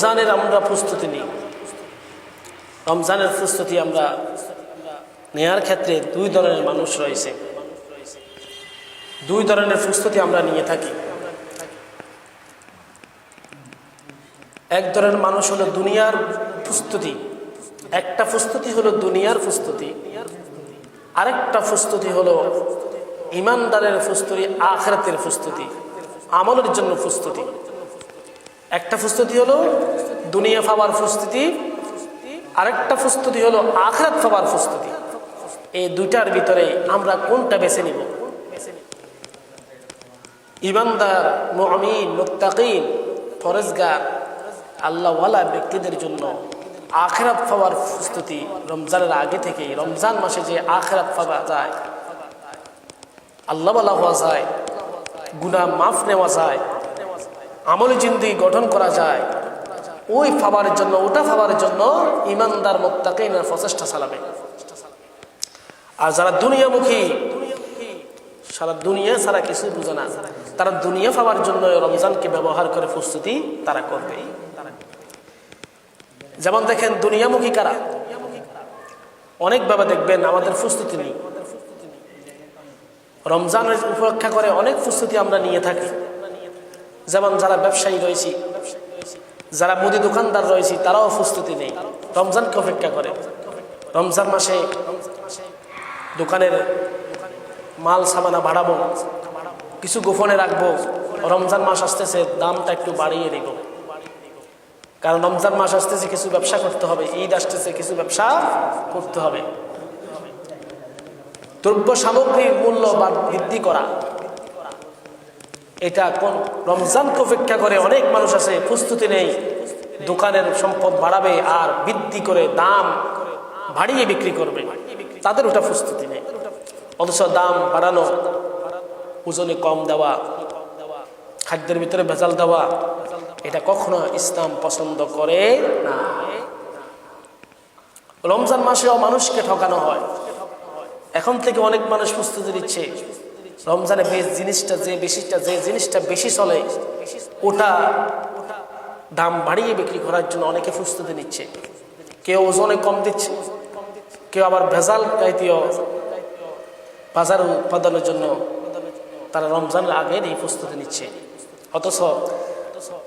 রমজানের আমরা প্রস্তুতি নিই। রমজানের প্রস্তুতি আমরা নেয়ার ক্ষেত্রে দুই ধরনের মানুষ রয়েছে, দুই ধরনের প্রস্তুতি আমরা নিয়ে থাকি। এক ধরনের মানুষ হলো দুনিয়ার প্রস্তুতি, একটা প্রস্তুতি হলো দুনিয়ার প্রস্তুতি, আরেকটা প্রস্তুতি হলো ইমানদারের প্রস্তুতি, আখিরাতের প্রস্তুতি, আমলের জন্য প্রস্তুতি। একটা প্রস্তুতি হলো দুনিয়া পাওয়ার প্রস্তুতি, আরেকটা প্রস্তুতি হলো আখিরাত পাওয়ার প্রস্তুতি। এই দুইটার ভিতরে আমরা কোনটা বেছে নিব? ইমানদার, মুমিন, মুত্তাকিন, পরেজগার, আল্লাহওয়ালা ব্যক্তিদের জন্য আখিরাত পাওয়ার প্রস্তুতি রমজানের আগে থেকে। রমজান মাসে যে আখিরাত পাওয়া যায়, আল্লাহওয়ালা হওয়া যায়, গুনাহ মাফ নেওয়া যায়, আমল জিন্দেগি গঠন করা যায়, ওই পাওয়ার জন্য, ওটা পাওয়ার জন্য ইমানদার মুত্তাকিনরা প্রচেষ্টা চালাবে। আর যারা দুনিয়ামুখী, সারা দুনিয়া ছাড়া কিছু বুঝে না, তারা দুনিয়া পাওয়ার জন্য রমজানকে ব্যবহার করে প্রস্তুতি তারা করবে। যেমন দেখেন দুনিয়ামুখী কারা, অনেকভাবে দেখবেন আমাদের প্রস্তুতি নেই। রমজানের উপেক্ষা করে অনেক প্রস্তুতি আমরা নিয়ে থাকি। যেমন যারা ব্যবসায়ী রয়েছে, যারা মুদি দোকানদার রয়েছে, তারাও প্রস্তুতি নেই, রমজানকে অপেক্ষা করে। রমজান মাসে দোকানের মাল সামানা বাড়াবো, কিছু গোপনে রাখবো, রমজান মাস আসতেছে দামটা একটু বাড়িয়ে দিব, কারণ রমজান মাস আসতেছে কিছু ব্যবসা করতে হবে, ঈদ আসতেছে কিছু ব্যবসা করতে হবে। দ্রব্য সামগ্রীর মূল্য বৃদ্ধি করা, এটা কোন রমজানকে অপেক্ষা করে অনেক মানুষ আছে প্রস্তুতি নেই, দোকানের সম্পদ বাড়াবে আর বৃদ্ধি করে দাম বাড়িয়ে বিক্রি করবে, তাদের ওটা প্রস্তুতি নেই। অথচ দাম বাড়ানো, ওজনে কম দেওয়া, খাদ্যের ভিতরে ভেজাল দেওয়া, এটা কখনো ইসলাম পছন্দ করে না। রমজান মাসেও মানুষকে ঠকানো হয়। এখন থেকে অনেক মানুষ প্রস্তুতি নিচ্ছে, রমজানে যে জিনিসটা বেশি চলে ওটা দাম বাড়িয়ে বিক্রি করার জন্য অনেকে প্রস্তুতি নিচ্ছে। কেউ ওজনে কম দিচ্ছে, কেউ আবার ভেজাল জাতীয় বাজার উৎপাদনের জন্য তারা রমজানের আগে এই প্রস্তুতি নিচ্ছে। অথচ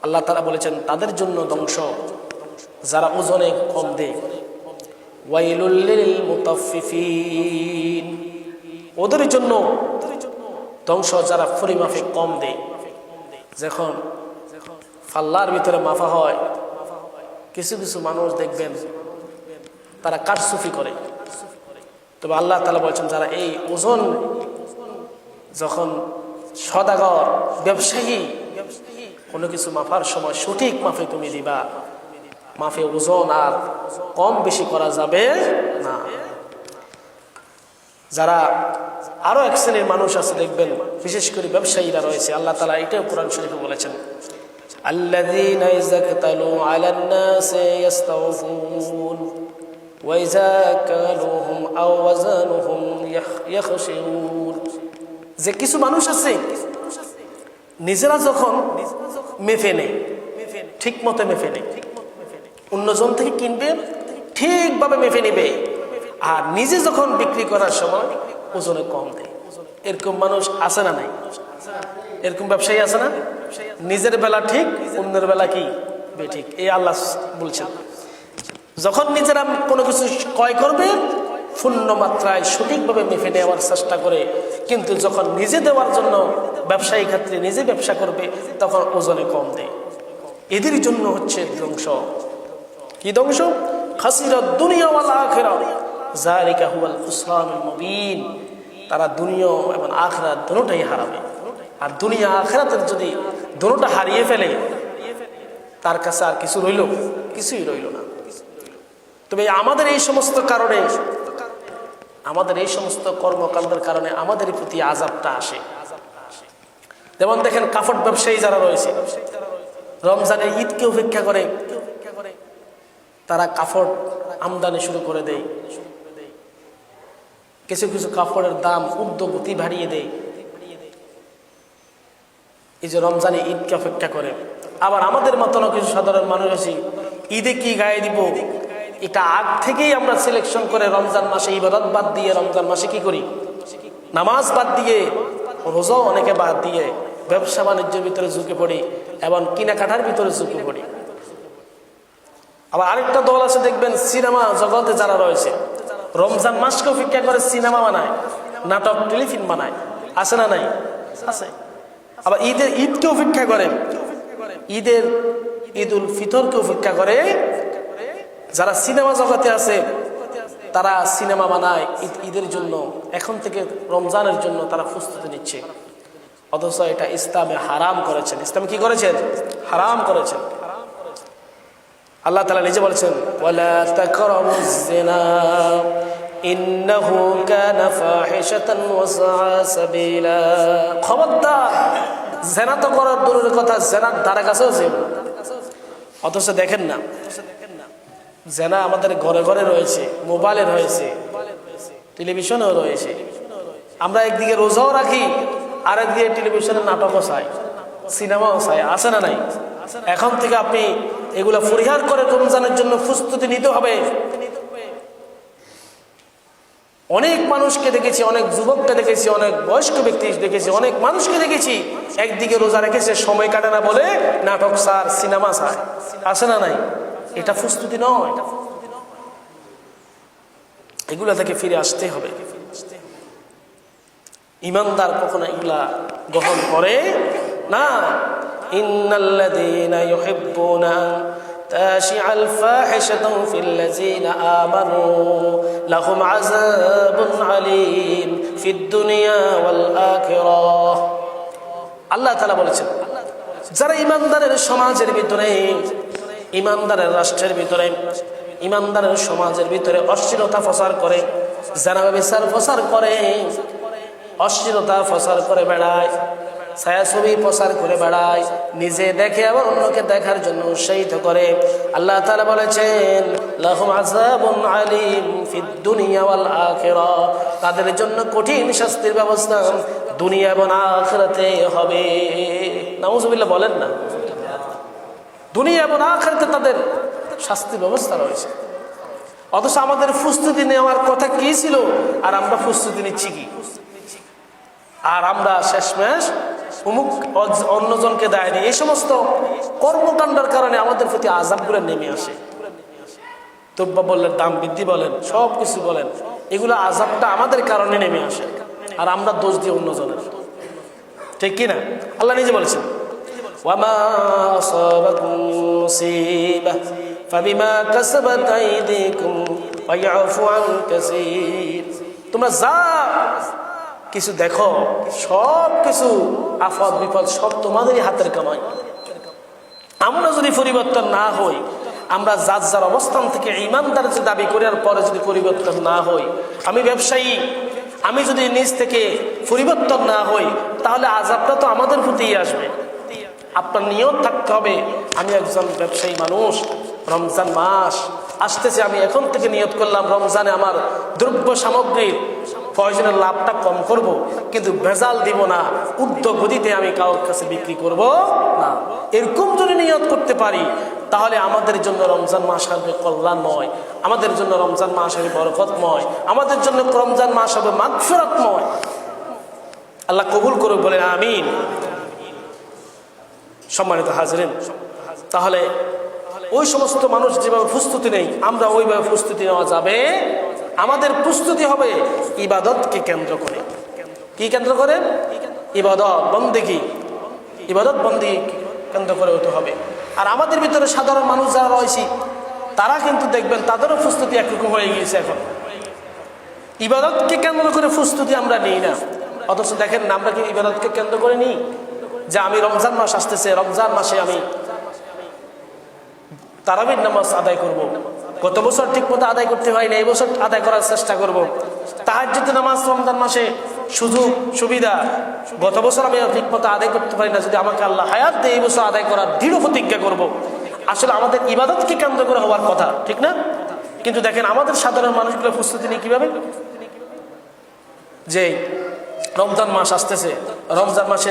আল্লাহ তাআলা বলেছেন তাদের জন্য ধ্বংস যারা ওজনে কম দেয়। ওয়াইলুল লিল মুতাফফিফিন, ওদের জন্য ধ্বংস যারা পরিমাপে কম দেয়। যখন ফাল্লার ভিতরে মাফা হয়, কিছু কিছু মানুষ দেখবেন তারা কারসুফি করে। তবে আল্লাহ তাআলা বলছেন যারা এই ওজন, যখন সদাগর ব্যবসায়ী কোনো কিছু মাপার সময় সঠিক মাপে তুমি দিবা, মাপে ওজন আর কম বেশি করা যাবে না। যারা আরো এক শ্রেণীর মানুষ আছে দেখবেন, বিশেষ করে ব্যবসায়ীরা রয়েছে, আল্লাহ তাআলা এটাও কোরআন শরীফে বলেছেন, আল্লাযীনা ইয়াযতালু আলান নাসি ইস্তাওফুন ওয়া ইযা কালুহুম আও ওয়াজানুহুম ইয়াখশিরুন। যে কিছু মানুষ আছে নিজেরা যখন মেপে নেয়, ঠিক মতো মেপে নেয়, অন্যজন থেকে কিনবে ঠিকভাবে মেপে নেবে, আর নিজে যখন বিক্রি করার সময় ওজনে কম দেয়। এরকম মানুষ আছে না নাই? এরকম ব্যবসায়ী আছে না? নিজের বেলা ঠিক, অন্যের বেলা কি বেঠিক। এই আল্লাহ বলছেন যখন নিজেরা কোনো কিছু ক্রয় করবে পূর্ণ মাত্রায় সঠিকভাবে মেপে নেওয়ার চেষ্টা করে, কিন্তু যখন নিজে দেওয়ার জন্য ব্যবসায়ী ক্ষেত্রে নিজে ব্যবসা করবে তখন ওজনে কম দেয়। এদের জন্য হচ্ছে ধ্বংস। কি ধ্বংস? খাসিরাত দুনিয়া ওয়াল আখিরাহ যালিকা হুয়াল খুসরানুল মুবিন। তারা দুনিয়া এবং আখিরাত দুটোই হারাবে। আর দুনিয়া আখিরাতের যদি দুটোটা হারিয়ে ফেলে, তার কাছে আর কিছু রইল? কিছুই রইল না। তবে আমাদের এই সমস্ত কারণে, আমাদের এই সমস্ত কর্মকাণ্ডের কারণে আমাদের প্রতি আযাবটা আসে। যেমন দেখেন কাপড় ব্যবসায়ী যারা রয়েছে, রমজানের ঈদকে উপেক্ষা করে তারা কাপড় আমদানি শুরু করে দেয়। কিছু কিছু কাপড়ের দাম ঊর্ধ্বগতি বাড়িয়ে দেয়। এই যে রমজানে ঈদকে অপেক্ষা করে। আবার আমাদের মতন কিছু সাধারণ মানুষ আছি, ঈদে কি গায়ে দিব এটা আগ থেকেই আমরা সিলেকশন করে রমজান মাসে ইবাদত বাদ দিয়ে রমজান মাসে কি করি, নামাজ বাদ দিয়ে, রোজাও অনেকে বাদ দিয়ে ব্যবসা বাণিজ্যের ভিতরে ঝুঁকে পড়ি এবং কেনাকাটার ভিতরে ঝুঁকে পড়ি। আবার আরেকটা দল আছে দেখবেন, সিনেমা জগতে যারা রয়েছে রমজান মাসকে অপেক্ষা করে সিনেমা বানায়, নাটক, টেলিফিল্ম বানায়, আছে না নাই? আছে। আবার ঈদকে অপেক্ষা করে, ঈদুল ফিতরকে অপেক্ষা করে। যারা সিনেমা জগতে আছে তারা সিনেমা বানায় ঈদের জন্য, এখন থেকে রমজানের জন্য তারা প্রস্তুতি নিচ্ছে, অথচ এটা ইসলামে হারাম করেছেন। ইসলাম কি করেছেন? হারাম করেছেন। আল্লাহ তাআলা নিজে বলেছেন, ওয়ালা তাকরাবুজ জিনা ইন্নাহু কানা ফাহিশাতান ওয়া সাআ সাবিলা। খবরদার, জিনা তো করার দূরের কথা, জিনার ধারে কাছেও যেও না। অথচ দেখেন না, জিনা আমাদের ঘরে ঘরে রয়েছে, মোবাইলে রয়েছে, টেলিভিশনেও রয়েছে। আমরা একদিকে রোজাও রাখি, আর একদিকে টেলিভিশনে নাটকও চাই, সিনেমাও চাই, আছে না নাই? এখন থেকে আপনি এগুলা পরিহার করে রমজানের জন্য প্রস্তুতি নিতে হবে। অনেক মানুষকে দেখেছি, অনেক যুবককে দেখেছি, অনেক বয়স্ক ব্যক্তি দেখেছি, অনেক মানুষকে দেখেছি একদিকে রোজা রেখেছে, সময় কাটে না বলে নাটক সার, সিনেমা সার, আছে না নাই? এটা প্রস্তুতি নয়। এগুলা থেকে ফিরে আসতে হবে। ইমানদার কখনো এগুলা গ্রহণ করে না। ইন্নাল্লাযীনা ইউহিব্বুনা তাশিআল ফাহিশাতু ফিল্লাযীনা আমানু লাহুম আযাবুন আলীম ফিদ দুনিয়া ওয়াল আখিরাহ। আল্লাহ তাআলা বলেছেন, যারা ইমানদারের সমাজের ভিতরে, ইমানদারের রাষ্ট্রের ভিতরে, ইমানদারের সমাজের ভিতরে অশ্লীলতা প্রচার করে, জিনা ব্যভিচার প্রচার করে, অশ্লীলতা প্রচার করে বেড়ায়, ছায়াছবি প্রচার করে বেড়ায়, নিজে দেখে আবার অন্যকে দেখার জন্য উৎসাহিত করে, আল্লাহ তাআলা বলেছেন লাহুম আযাবুন আলীম ফিদ দুনিয়া ওয়াল আখিরাহ, তাদের জন্য কঠিন শাস্তির ব্যবস্থা দুনিয়া এবং আখিরাতে হবে। নাউযুবিল্লাহ বলেন না? দুনিয়া এবং আখিরাতে তাদের শাস্তির ব্যবস্থা রয়েছে। অথচ আমাদের প্রস্তুতি নেওয়ার কথা কি ছিল, আর আমরা প্রস্তুতি নিচ্ছি কি? আর আমরা শেষমেশ অমুক অন্যজনকে দায় দিই। এই সমস্ত কর্মকাণ্ডের কারণে আমাদের প্রতি আযাবগুলো নেমে আসে। দ্রব্য বললেন, দাম বৃদ্ধি বলেন, সব কিছু বলেন, এগুলো আযাবটা আমাদের কারণে নেমে আসে, আর আমরা দোষ দিই অন্যজনের। ঠিক কিনা? আল্লাহ নিজে বলেছেন, ওয়ামা আসাবাকুম মুসিবাহ ফাবিমা কাসাবাত আইদিকুম ওয়া ইয়াফু আন কাসীর। তোমরা যা কিছু দেখো, সব কিছু আফত বিপদ সব তোমাদেরই হাতের কামাই। আমরা যদি পরিবর্তন না হই, আমরা যার যার অবস্থান থেকে ইমানদার যে দাবি করার পরে যদি পরিবর্তন না হই, আমি ব্যবসায়ী, আমি যদি নিজ থেকে পরিবর্তন না হই, তাহলে আযাবটা তো আমাদের প্রতিই আসবে। আপনার নিয়ত থাকতে হবে, আমি একজন ব্যবসায়ী মানুষ, রমজান মাস আসতেছে, আমি এখন থেকে নিয়ত করলাম রমজানে আমার দ্রব্য সামগ্রীর প্রয়োজনের লাভটা কম করব, কিন্তু ভেজাল দিব না, উদ্যোগ গতিতে আমি কারোর কাছে বিক্রি করব না। এরকম যদি নিয়ত করতে পারি, তাহলে আমাদের জন্য রমজান মাস হবে কল্যাণময়, আমাদের জন্য রমজান মাস হবে বরকতময়, আমাদের জন্য রমজান মাস হবে মাগফিরাতময়। আল্লাহ কবুল করুক, বলেন আমিন। সম্মানিত হাজরিন, তাহলে ওই সমস্ত মানুষ যেভাবে প্রস্তুতি নেই, আমরা ওইভাবে প্রস্তুতি নেওয়া যাবে। আমাদের প্রস্তুতি হবে ইবাদতকে কেন্দ্র করে। কি কেন্দ্র করে? ইবাদত বন্দেগী, ইবাদত বন্দেগী কেন্দ্র করে হতে হবে। আর আমাদের ভিতরে সাধারণ মানুষ যারা রয়েছে, তারা কিন্তু দেখবেন তাদেরও প্রস্তুতি একরকম হয়ে গিয়েছে। এখন ইবাদতকে কেন্দ্র করে প্রস্তুতি আমরা নিই না, অথচ দেখেন আমরা কি ইবাদতকে কেন্দ্র করে নিই যে আমি রমজান মাস আসতেছে, রমজান মাসে আমি তারাবির নামাজ আদায় করব। গত বছর ঠিক মতো আদায় করতে হয় না, এই বছর আদায় করার চেষ্টা করব। তাহাজ্জুদ নামাজ রমজান মাসে সুযোগ সুবিধা, গত বছর আমি ঠিক মতো আদায় করতে পারি না, যদি আমাকে আল্লাহ হায়াত দেয় এই বছর আদায় করার দৃঢ় প্রতিজ্ঞা করব। আসলে আমাদের ইবাদতকে কেন্দ্র করে হওয়ার কথা, ঠিক না? কিন্তু দেখেন আমাদের সাধারণ মানুষগুলো প্রস্তুতি নিয়ে কিভাবে, যে রমজান মাস আসতেছে, রমজান মাসে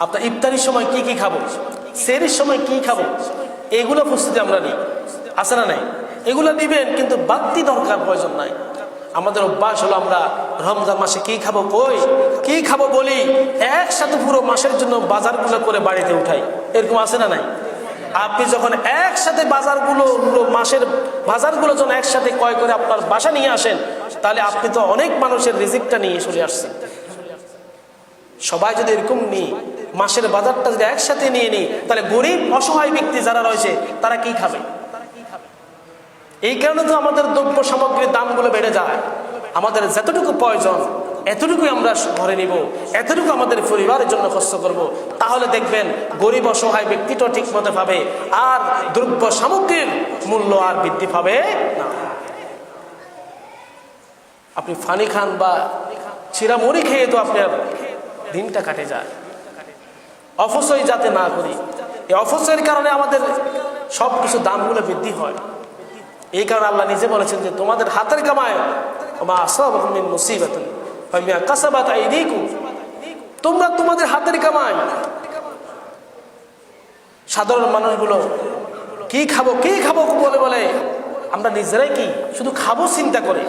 আপনার ইফতারির সময় কি কি খাবো, সেহরির সময় কি খাবো, এগুলো প্রস্তুতি আমরা নিই, আছে না নাই? এগুলো দিবেন, কিন্তু বাড়তি দরকার প্রয়োজন নাই। আমাদের অভ্যাস হলো আমরা রমজান মাসে কি খাবো, কই কি খাবো বলি, একসাথে পুরো মাসের জন্য বাজারগুলো করে বাড়িতে উঠাই, এরকম আছে না নাই? আপনি যখন একসাথে বাজারগুলো, মাসের বাজারগুলো যখন একসাথে ক্রয় করে আপনার বাসা নিয়ে আসেন, তাহলে আপনি তো অনেক মানুষের রিজিকটা নিয়ে চলে আসছেন। সবাই যদি এরকম নিই, মাসের বাজারটা যদি একসাথে নিয়ে নিই, তাহলে গরিব অসহায় ব্যক্তি যারা রয়েছে তারা কি খাবে? এই কারণে তো আমাদের দ্রব্য সামগ্রীর দামগুলো বেড়ে যায়। আমাদের যতটুকু প্রয়োজন এতটুকুই আমরা ঘরে নিব, এতটুকু আমাদের পরিবারের জন্য খরচ করব, তাহলে দেখবেন গরিব অসহায় ব্যক্তিটাও ঠিক মতো পাবে, আর দ্রব্য সামগ্রীর মূল্য আর বৃদ্ধি পাবে না। আপনি ফানি খান বা চিরামুড়ি খেয়ে তো আপনার দিনটা কাটে যায়। অপচয় যাতে না করি, এই অপচয়ের কারণে আমাদের সবকিছু দামগুলো বৃদ্ধি হয়। এই কারণে আল্লাহ নিজে বলেছেন যে তোমাদের হাতের কামায় তোমরা তোমাদের হাতের কামাই। সাধারণ মানুষগুলো কি খাবো কি খাবো বলে বলে আমরা নিজেরাই কি শুধু খাবো চিন্তা করে,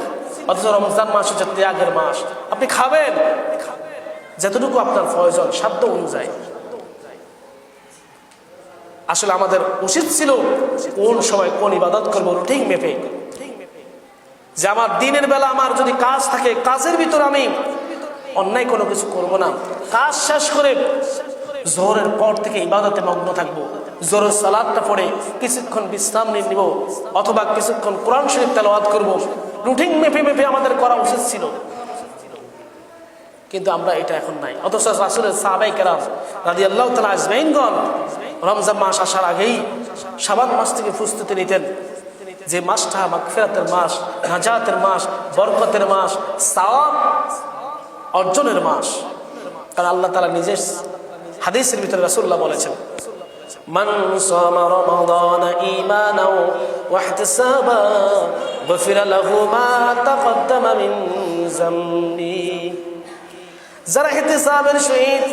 অথচ রমজান মাস হচ্ছে ত্যাগের মাস। আপনি খাবেন যতটুকু আপনার প্রয়োজন সাধ্য অনুযায়ী। আসলে আমাদের উচিত ছিল কোন সময় কোন ইবাদত করবো রুটিন মেপে, যে আমার দিনের বেলা আমার যদি কাজ থাকে, কাজের ভিতরে আমি অন্যায় কোনো কিছু করব না, কাজ শেষ করে জোহরের পর থেকে ইবাদতে মগ্ন থাকবো, জোহরের সালাতটা পড়ে কিছুক্ষণ বিশ্রাম নিয়ে নিব, অথবা কিছুক্ষণ কোরআন শরীফ তেলাওয়াত করব। রুটিন মেপে মেপে আমাদের করা উচিত ছিল, কিন্তু আমরা এটা এখন নাই। অথচ রাসূলের সাহাবায়ে কেরাম রাদিয়াল্লাহু তাআলা আজমাইনগণ রমজান মাস আসার আগেই শাবান মাস থেকে প্রস্তুতি নিতেন, যে মাসটা মাগফিরাতের মাস, নাজাতের মাস, বরকতের মাস, সওয়াব অর্জনের মাস। কারণ আল্লাহ তাআলা নিজে হাদিসের ভিতরে রাসূলুল্লাহ বলেছেন, মান সামা রমাদান ঈমানাও ওয়া ইহতিসাবা গফিরা লাহু মা তাকদ্দামা মিন যামবি। যারা ইহতিসাবের সহিত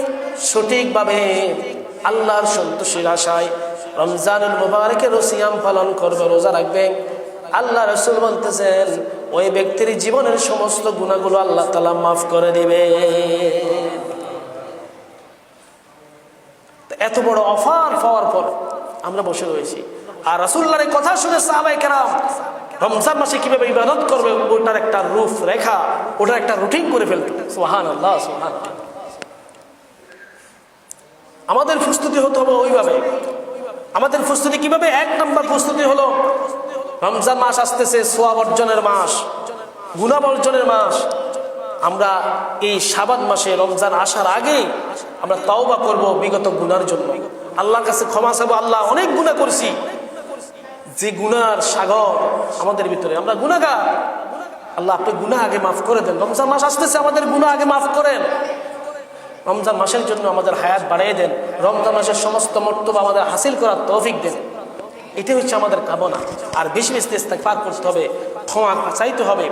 সঠিকভাবে আল্লাহর সন্তুষ্টির আশায় রমজানুল মুবারকের সিয়াম পালন করবে, রোজা রাখবে, আল্লাহ রাসূল বলতেছেন ওই ব্যক্তির জীবনের সমস্ত গুনাহগুলো আল্লাহ তাআলা মাফ করে দিবে। এত বড় অফার পাওয়ার পর আমরা বসে রয়েছি, আর রাসূলুল্লাহর এই কথা শুনে সাহাবায়ে কেরাম রমজান মাসে কিভাবে ইবাদত করবে ওটার একটা রূপ রেখা, ওটার একটা রুটিন করে ফেলতো। সুবহানাল্লাহ, সুবহানাল্লাহ। আমাদের প্রস্তুতি হতে হবে ওইভাবে। আমাদের প্রস্তুতি কিভাবে? এক নম্বর প্রস্তুতি হলো রমজান মাস আসতেছে, সওয়াব অর্জনের মাস, গুনাহ বর্জনের মাস। আমরা এই শাবান মাসে রমজান আসার আগে আমরা তাওবা করব বিগত গুনার জন্য, আল্লাহর কাছে ক্ষমা চাইবো। আল্লাহ অনেক গুনাহ করছি, যে গুনার সাগর আমাদের ভিতরে, আমরা গুনাহগার। আল্লাহ আপনি গুনাহ আগে মাফ করে দেন। রমজান মাস আসতেছে, আমাদের গুনাহ আগে মাফ করেন। রমজান মাসের জন্য আমাদের হায়াত বাড়িয়ে দেন, রমজান মাসের সমস্ত মর্তবা আমাদের হাসিল করার তৌফিক দেন। এটাই হচ্ছে আমাদের কামনা। আর বেশি বেশি ইস্তেগফার করতে হবে, ক্ষমা চাইতে হবে।